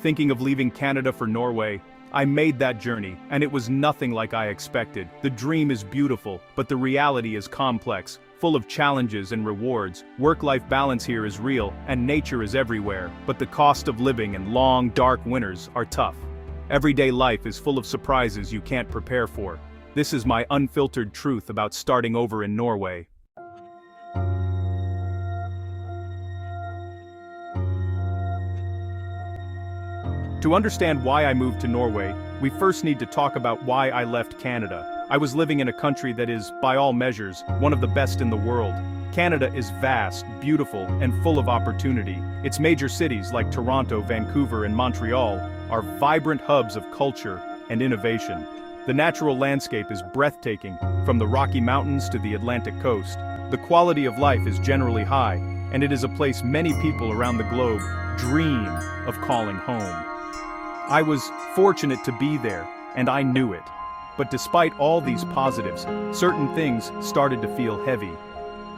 thinking of leaving Canada for Norway. I made that journey, and it was nothing like I expected. The dream is beautiful, but the reality is complex, full of challenges and rewards. Work-life balance here is real, and nature is everywhere, but the cost of living and long, dark winters are tough. Everyday life is full of surprises you can't prepare for. This is my unfiltered truth about starting over in Norway. To understand why I moved to Norway, we first need to talk about why I left Canada. I was living in a country that is, by all measures, one of the best in the world. Canada is vast, beautiful, and full of opportunity. Its major cities like Toronto, Vancouver, and Montreal are vibrant hubs of culture and innovation. The natural landscape is breathtaking, from the Rocky Mountains to the Atlantic coast. The quality of life is generally high, and it is a place many people around the globe dream of calling home. I was fortunate to be there, and I knew it. But despite all these positives, certain things started to feel heavy.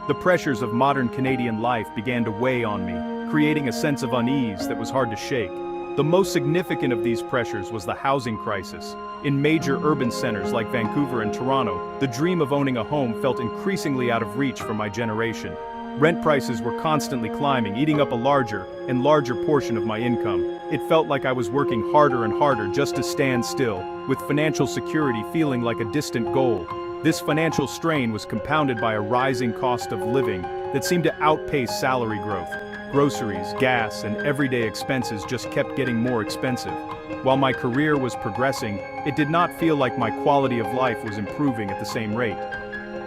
The pressures of modern Canadian life began to weigh on me, creating a sense of unease that was hard to shake. The most significant of these pressures was the housing crisis. In major urban centers like Vancouver and Toronto, the dream of owning a home felt increasingly out of reach for my generation. Rent prices were constantly climbing, eating up a larger and larger portion of my income. It felt like I was working harder and harder just to stand still, with financial security feeling like a distant goal. This financial strain was compounded by a rising cost of living that seemed to outpace salary growth. Groceries, gas, and everyday expenses just kept getting more expensive. While my career was progressing, it did not feel like my quality of life was improving at the same rate.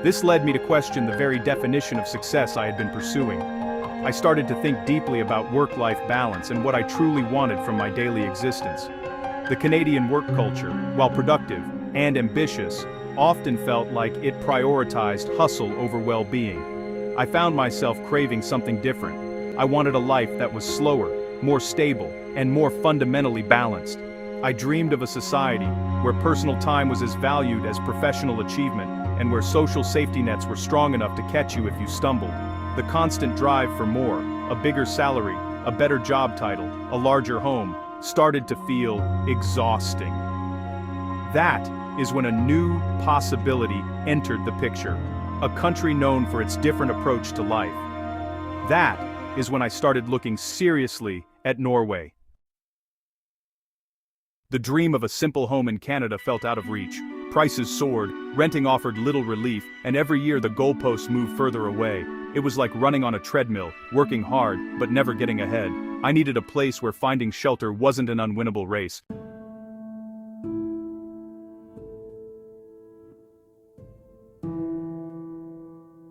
This led me to question the very definition of success I had been pursuing. I started to think deeply about work-life balance and what I truly wanted from my daily existence. The Canadian work culture, while productive and ambitious, often felt like it prioritized hustle over well-being. I found myself craving something different. I wanted a life that was slower, more stable, and more fundamentally balanced. I dreamed of a society where personal time was as valued as professional achievement, and where social safety nets were strong enough to catch you if you stumbled. The constant drive for more, a bigger salary, a better job title, a larger home, started to feel exhausting. That is when a new possibility entered the picture, a country known for its different approach to life. That is when I started looking seriously at Norway. The dream of a simple home in Canada felt out of reach. Prices soared, renting offered little relief, and every year the goalposts moved further away. It was like running on a treadmill, working hard, but never getting ahead. I needed a place where finding shelter wasn't an unwinnable race.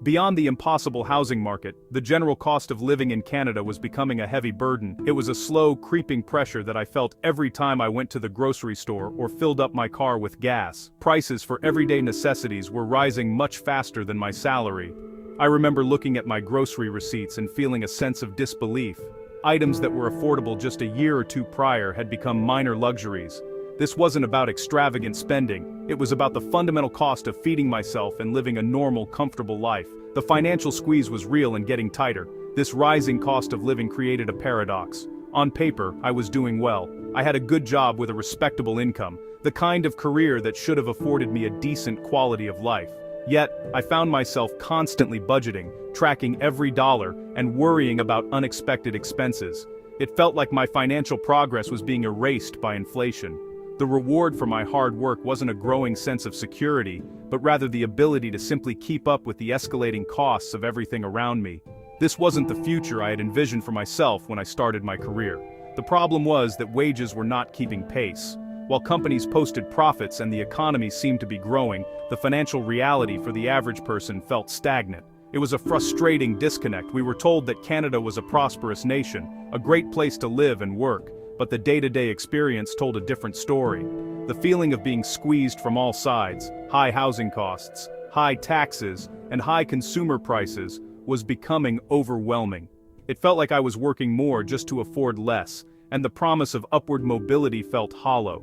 Beyond the impossible housing market, the general cost of living in Canada was becoming a heavy burden. It was a slow, creeping pressure that I felt every time I went to the grocery store or filled up my car with gas. Prices for everyday necessities were rising much faster than my salary. I remember looking at my grocery receipts and feeling a sense of disbelief. Items that were affordable just a year or two prior had become minor luxuries. This wasn't about extravagant spending, it was about the fundamental cost of feeding myself and living a normal, comfortable life. The financial squeeze was real and getting tighter. This rising cost of living created a paradox. On paper, I was doing well. I had a good job with a respectable income, the kind of career that should have afforded me a decent quality of life. Yet, I found myself constantly budgeting, tracking every dollar, and worrying about unexpected expenses. It felt like my financial progress was being erased by inflation. The reward for my hard work wasn't a growing sense of security, but rather the ability to simply keep up with the escalating costs of everything around me. This wasn't the future I had envisioned for myself when I started my career. The problem was that wages were not keeping pace. While companies posted profits and the economy seemed to be growing, the financial reality for the average person felt stagnant. It was a frustrating disconnect. We were told that Canada was a prosperous nation, a great place to live and work. But the day-to-day experience told a different story. The feeling of being squeezed from all sides, high housing costs, high taxes, and high consumer prices was becoming overwhelming. It felt like I was working more just to afford less, and the promise of upward mobility felt hollow.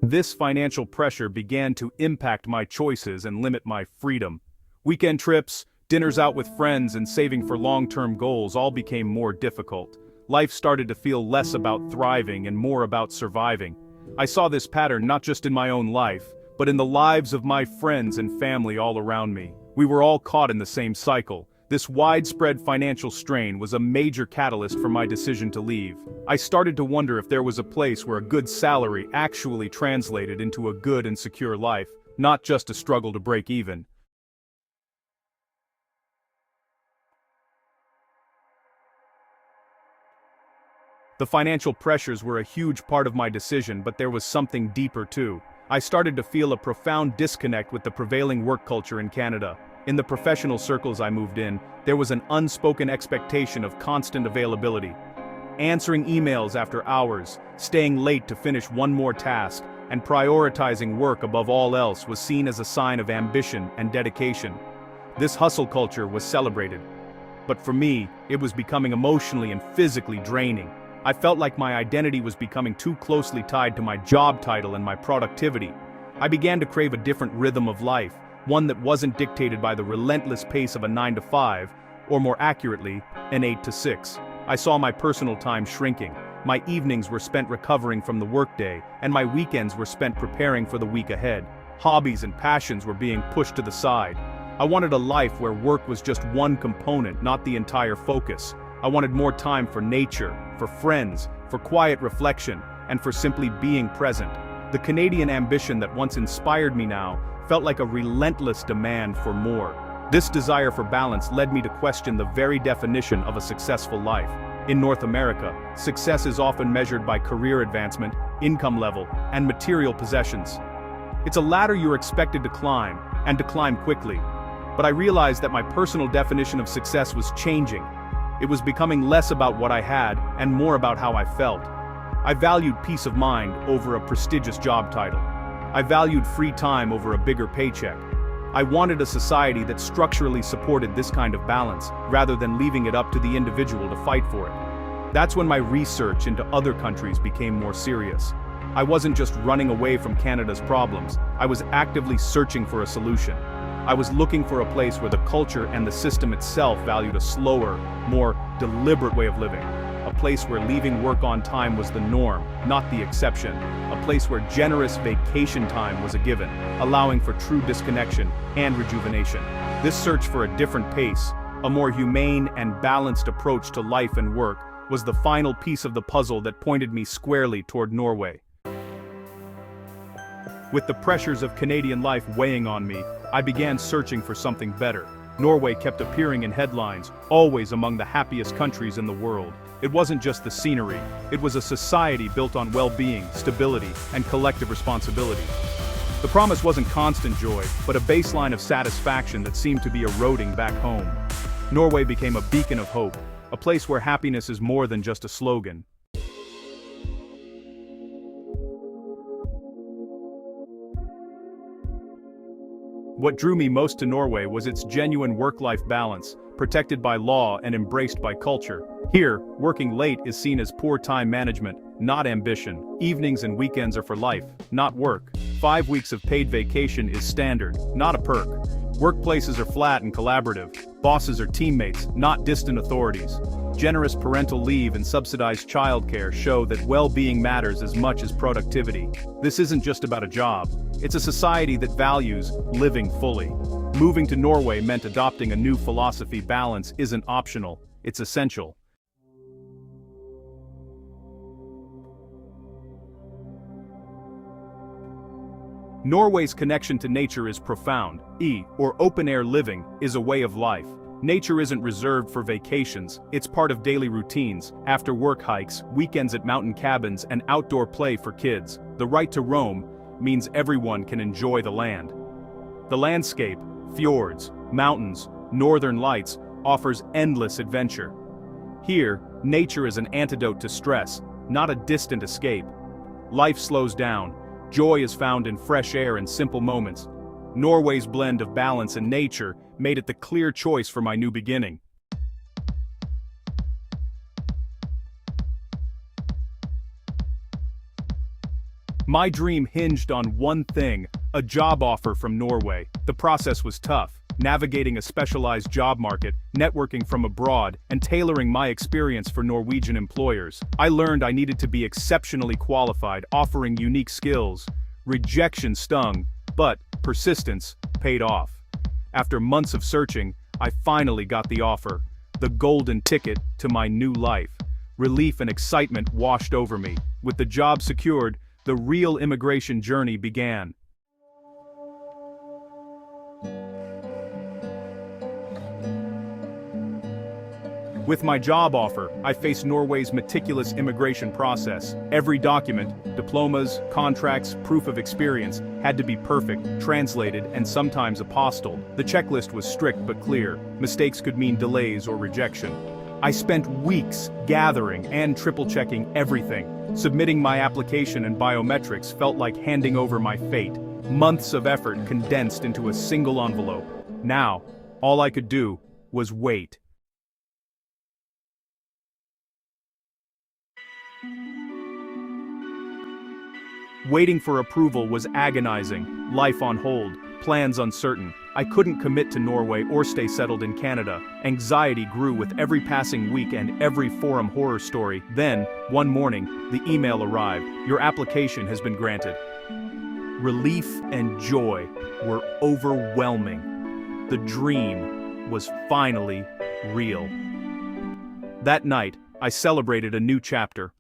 This financial pressure began to impact my choices and limit my freedom. Weekend trips, dinners out with friends, and saving for long-term goals all became more difficult. life started to feel less about thriving and more about surviving. I saw this pattern not just in my own life, but in the lives of my friends and family all around me. We were all caught in the same cycle. This widespread financial strain was a major catalyst for my decision to leave. I started to wonder if there was a place where a good salary actually translated into a good and secure life, not just a struggle to break even. The financial pressures were a huge part of my decision, but there was something deeper too. I started to feel a profound disconnect with the prevailing work culture in Canada. In the professional circles I moved in, there was an unspoken expectation of constant availability. Answering emails after hours, staying late to finish one more task, and prioritizing work above all else was seen as a sign of ambition and dedication. This hustle culture was celebrated. But for me, it was becoming emotionally and physically draining. I felt like my identity was becoming too closely tied to my job title and my productivity. I began to crave a different rhythm of life, one that wasn't dictated by the relentless pace of a 9-to-5, or more accurately, an 8-to-6. I saw my personal time shrinking. My evenings were spent recovering from the workday, and my weekends were spent preparing for the week ahead. Hobbies and passions were being pushed to the side. I wanted a life where work was just one component, not the entire focus. I wanted more time for nature, for friends, for quiet reflection, and for simply being present. The Canadian ambition that once inspired me now felt like a relentless demand for more. This desire for balance led me to question the very definition of a successful life. In North America, success is often measured by career advancement, income level, and material possessions. It's a ladder you're expected to climb, and to climb quickly. But I realized that my personal definition of success was changing. It was becoming less about what I had and more about how I felt. I valued peace of mind over a prestigious job title. I valued free time over a bigger paycheck. I wanted a society that structurally supported this kind of balance, rather than leaving it up to the individual to fight for it. That's when my research into other countries became more serious. I wasn't just running away from Canada's problems, I was actively searching for a solution. I was looking for a place where the culture and the system itself valued a slower, more deliberate way of living. A place where leaving work on time was the norm, not the exception. A place where generous vacation time was a given, allowing for true disconnection and rejuvenation. This search for a different pace, a more humane and balanced approach to life and work, was the final piece of the puzzle that pointed me squarely toward Norway. With the pressures of Canadian life weighing on me, I began searching for something better. Norway kept appearing in headlines, always among the happiest countries in the world. It wasn't just the scenery, it was a society built on well-being, stability, and collective responsibility. The promise wasn't constant joy, but a baseline of satisfaction that seemed to be eroding back home. Norway became a beacon of hope, a place where happiness is more than just a slogan. What drew me most to Norway was its genuine work-life balance, protected by law and embraced by culture. Here, working late is seen as poor time management, not ambition. Evenings and weekends are for life, not work. 5 weeks of paid vacation is standard, not a perk. Workplaces are flat and collaborative. Bosses are teammates, not distant authorities. Generous parental leave and subsidized childcare show that well-being matters as much as productivity. This isn't just about a job. It's a society that values living fully. Moving to Norway meant adopting a new philosophy. Balance isn't optional, it's essential. Norway's connection to nature is profound. Or open-air living, is a way of life. Nature isn't reserved for vacations, it's part of daily routines, after-work hikes, weekends at mountain cabins, and outdoor play for kids. The right to roam means everyone can enjoy the land. The landscape, fjords, mountains, northern lights, offers endless adventure. Here, nature is an antidote to stress, not a distant escape. Life slows down. Joy is found in fresh air and simple moments. Norway's blend of balance and nature made it the clear choice for my new beginning. My dream hinged on one thing, a job offer from Norway. The process was tough. navigating a specialized job market, networking from abroad, and tailoring my experience for Norwegian employers. I learned I needed to be exceptionally qualified, offering unique skills. Rejection stung, but persistence paid off. After months of searching, I finally got the offer, the golden ticket to my new life. Relief and excitement washed over me. With the job secured, the real immigration journey began. With my job offer, I faced Norway's meticulous immigration process. Every document, diplomas, contracts, proof of experience, had to be perfect, translated, and sometimes apostilled. The checklist was strict but clear. Mistakes could mean delays or rejection. I spent weeks gathering and triple-checking everything. Submitting my application and biometrics felt like handing over my fate. Months of effort condensed into a single envelope. Now, all I could do was wait. Waiting for approval was agonizing, life on hold, plans uncertain. I couldn't commit to Norway or stay settled in Canada. Anxiety grew with every passing week and every forum horror story. Then, one morning, the email arrived. Your application has been granted. Relief and joy were overwhelming. The dream was finally real. That night, I celebrated a new chapter.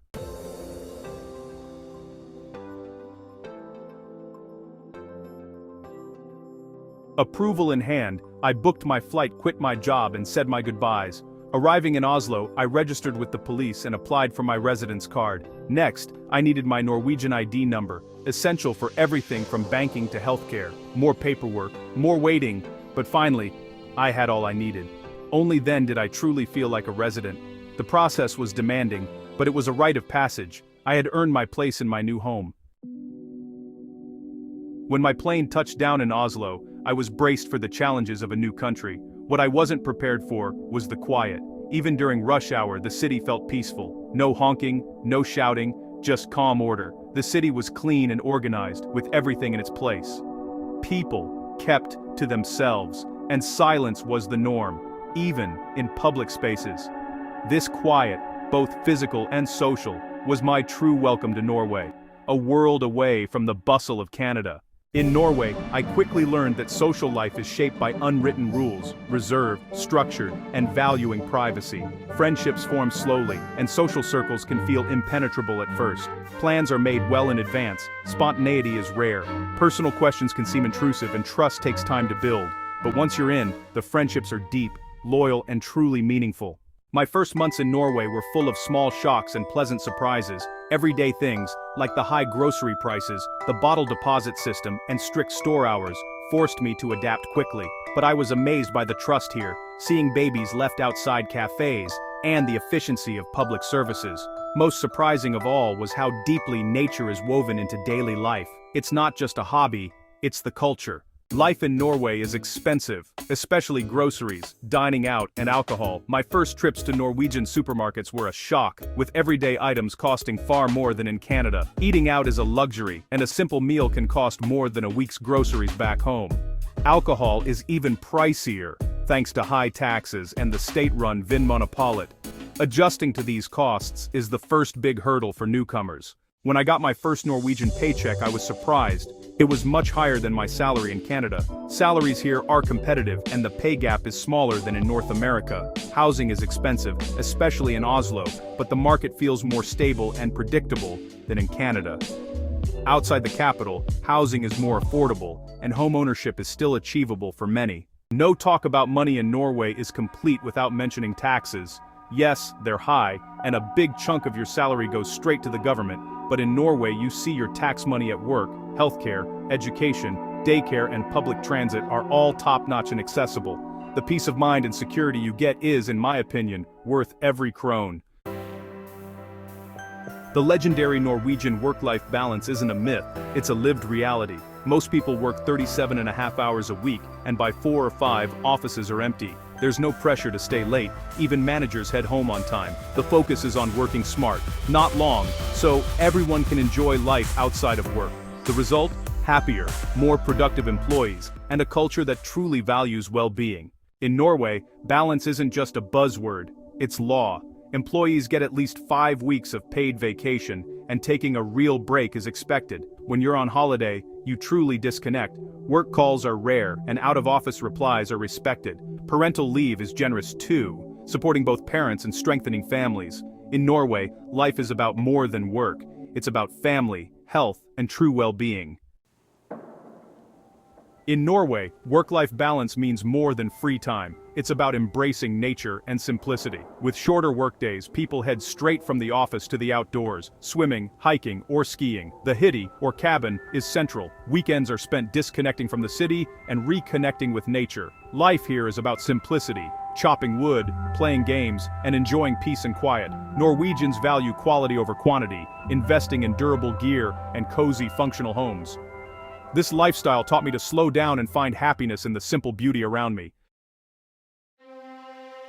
Approval in hand, I booked my flight, quit my job, and said my goodbyes. Arriving in Oslo, I registered with the police and applied for my residence card. Next, I needed my Norwegian ID number, essential for everything from banking to healthcare. More paperwork, more waiting, but finally, I had all I needed. Only then did I truly feel like a resident. The process was demanding, but it was a rite of passage. I had earned my place in my new home. When my plane touched down in Oslo, I was braced for the challenges of a new country. What I wasn't prepared for was the quiet. Even during rush hour, the city felt peaceful. No honking, no shouting, just calm order. The city was clean and organized, with everything in its place. People kept to themselves, and silence was the norm, even in public spaces. This quiet, both physical and social, was my true welcome to Norway, a world away from the bustle of Canada. In Norway, I quickly learned that social life is shaped by unwritten rules, reserved, structured, and valuing privacy. Friendships form slowly, and social circles can feel impenetrable at first. Plans are made well in advance, spontaneity is rare. Personal questions can seem intrusive, and trust takes time to build. But once you're in, the friendships are deep, loyal, and truly meaningful. My first months in Norway were full of small shocks and pleasant surprises. Everyday things, like the high grocery prices, the bottle deposit system, and strict store hours, forced me to adapt quickly. But I was amazed by the trust here, seeing babies left outside cafes, and the efficiency of public services. Most surprising of all was how deeply nature is woven into daily life. It's not just a hobby, it's the culture. Life in Norway is expensive, especially groceries, dining out, and alcohol. My first trips to Norwegian supermarkets were a shock, with everyday items costing far more than in Canada. Eating out is a luxury, and a simple meal can cost more than a week's groceries back home. Alcohol is even pricier, thanks to high taxes and the state-run Vinmonopolet. Adjusting to these costs is the first big hurdle for newcomers. When I got my first Norwegian paycheck, I was surprised. It was much higher than my salary in Canada. Salaries here are competitive, and the pay gap is smaller than in North America. Housing is expensive, especially in Oslo, but the market feels more stable and predictable than in Canada. Outside the capital, housing is more affordable, and home ownership is still achievable for many. No talk about money in Norway is complete without mentioning taxes. Yes, they're high, and a big chunk of your salary goes straight to the government. But in Norway, you see your tax money at work. Healthcare, education, daycare, and public transit are all top-notch and accessible. The peace of mind and security you get is, in my opinion, worth every krone. The legendary Norwegian work-life balance isn't a myth, it's a lived reality. Most people work 37.5 hours a week, and by 4 or 5, offices are empty. There's no pressure to stay late, even managers head home on time. The focus is on working smart, not long, so everyone can enjoy life outside of work. The result? happier, more productive employees, and a culture that truly values well-being. In Norway, balance isn't just a buzzword, it's law. Employees get at least 5 weeks of paid vacation, and taking a real break is expected. When you're on holiday, you truly disconnect. Work calls are rare, and out-of-office replies are respected. Parental leave is generous too, supporting both parents and strengthening families. In Norway, life is about more than work. It's about family, health, and true well-being. In Norway, work-life balance means more than free time. It's about embracing nature and simplicity. With shorter workdays, people head straight from the office to the outdoors, swimming, hiking, or skiing. The hydde, or cabin, is central. Weekends are spent disconnecting from the city and reconnecting with nature. Life here is about simplicity, chopping wood, playing games, and enjoying peace and quiet. Norwegians value quality over quantity, investing in durable gear and cozy, functional homes. This lifestyle taught me to slow down and find happiness in the simple beauty around me.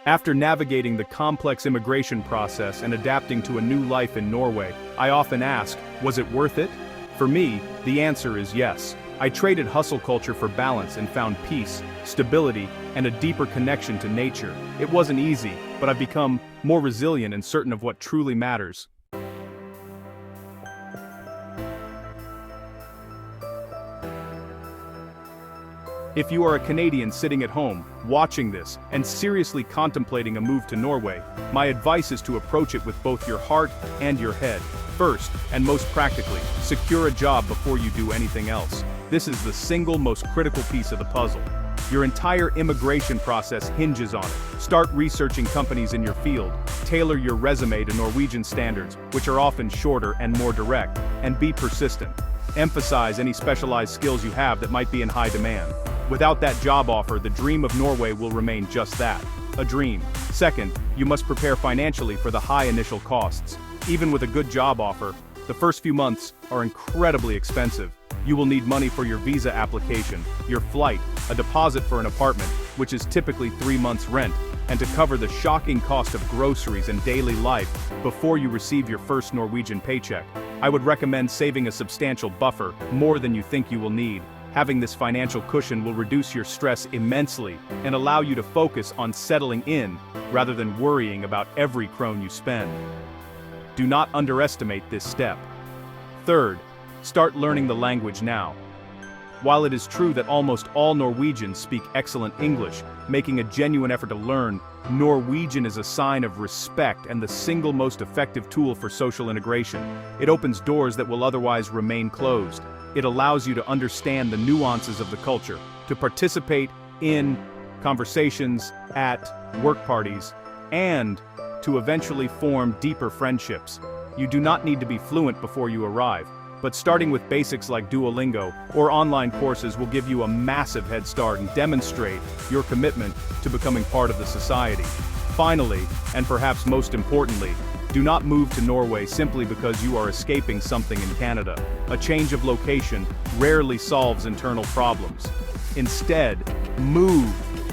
After navigating the complex immigration process and adapting to a new life in Norway, I often ask, was it worth it? For me, the answer is yes. I traded hustle culture for balance and found peace, stability, and a deeper connection to nature. It wasn't easy, but I've become more resilient and certain of what truly matters. If you are a Canadian sitting at home, watching this, and seriously contemplating a move to Norway, my advice is to approach it with both your heart and your head. First, and most practically, secure a job before you do anything else. This is the single most critical piece of the puzzle. Your entire immigration process hinges on it. Start researching companies in your field, tailor your resume to Norwegian standards, which are often shorter and more direct, and be persistent. Emphasize any specialized skills you have that might be in high demand. Without that job offer, the dream of Norway will remain just that, a dream. Second, you must prepare financially for the high initial costs. Even with a good job offer, the first few months are incredibly expensive. You will need money for your visa application, your flight, a deposit for an apartment, which is typically 3 months' rent, and to cover the shocking cost of groceries and daily life before you receive your first Norwegian paycheck. I would recommend saving a substantial buffer, more than you think you will need. Having this financial cushion will reduce your stress immensely and allow you to focus on settling in rather than worrying about every krone you spend. Do not underestimate this step. Third, start learning the language now. While it is true that almost all Norwegians speak excellent English, making a genuine effort to learn Norwegian is a sign of respect and the single most effective tool for social integration. It opens doors that will otherwise remain closed. It allows you to understand the nuances of the culture, to participate in conversations at work parties, and to eventually form deeper friendships. You do not need to be fluent before you arrive, but starting with basics like Duolingo or online courses will give you a massive head start and demonstrate your commitment to becoming part of the society. Finally, and perhaps most importantly, do not move to Norway simply because you are escaping something in Canada. A change of location rarely solves internal problems. Instead, move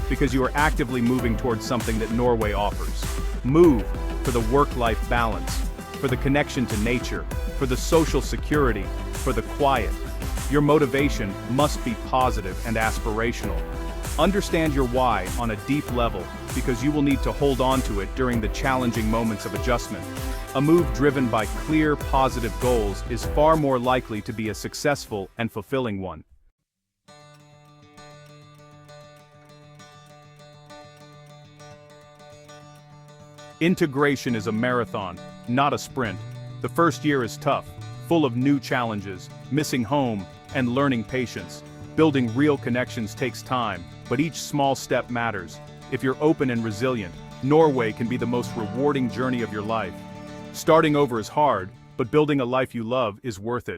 because you are actively moving towards something that Norway offers. Move for the work-life balance, for the connection to nature, for the social security, for the quiet. Your motivation must be positive and aspirational. Understand your why on a deep level, because you will need to hold on to it during the challenging moments of adjustment. A move driven by clear, positive goals is far more likely to be a successful and fulfilling one. Integration is a marathon, not a sprint. The first year is tough, full of new challenges, missing home, and learning patience. Building real connections takes time, but each small step matters. If you're open and resilient, Norway can be the most rewarding journey of your life. Starting over is hard, but building a life you love is worth it.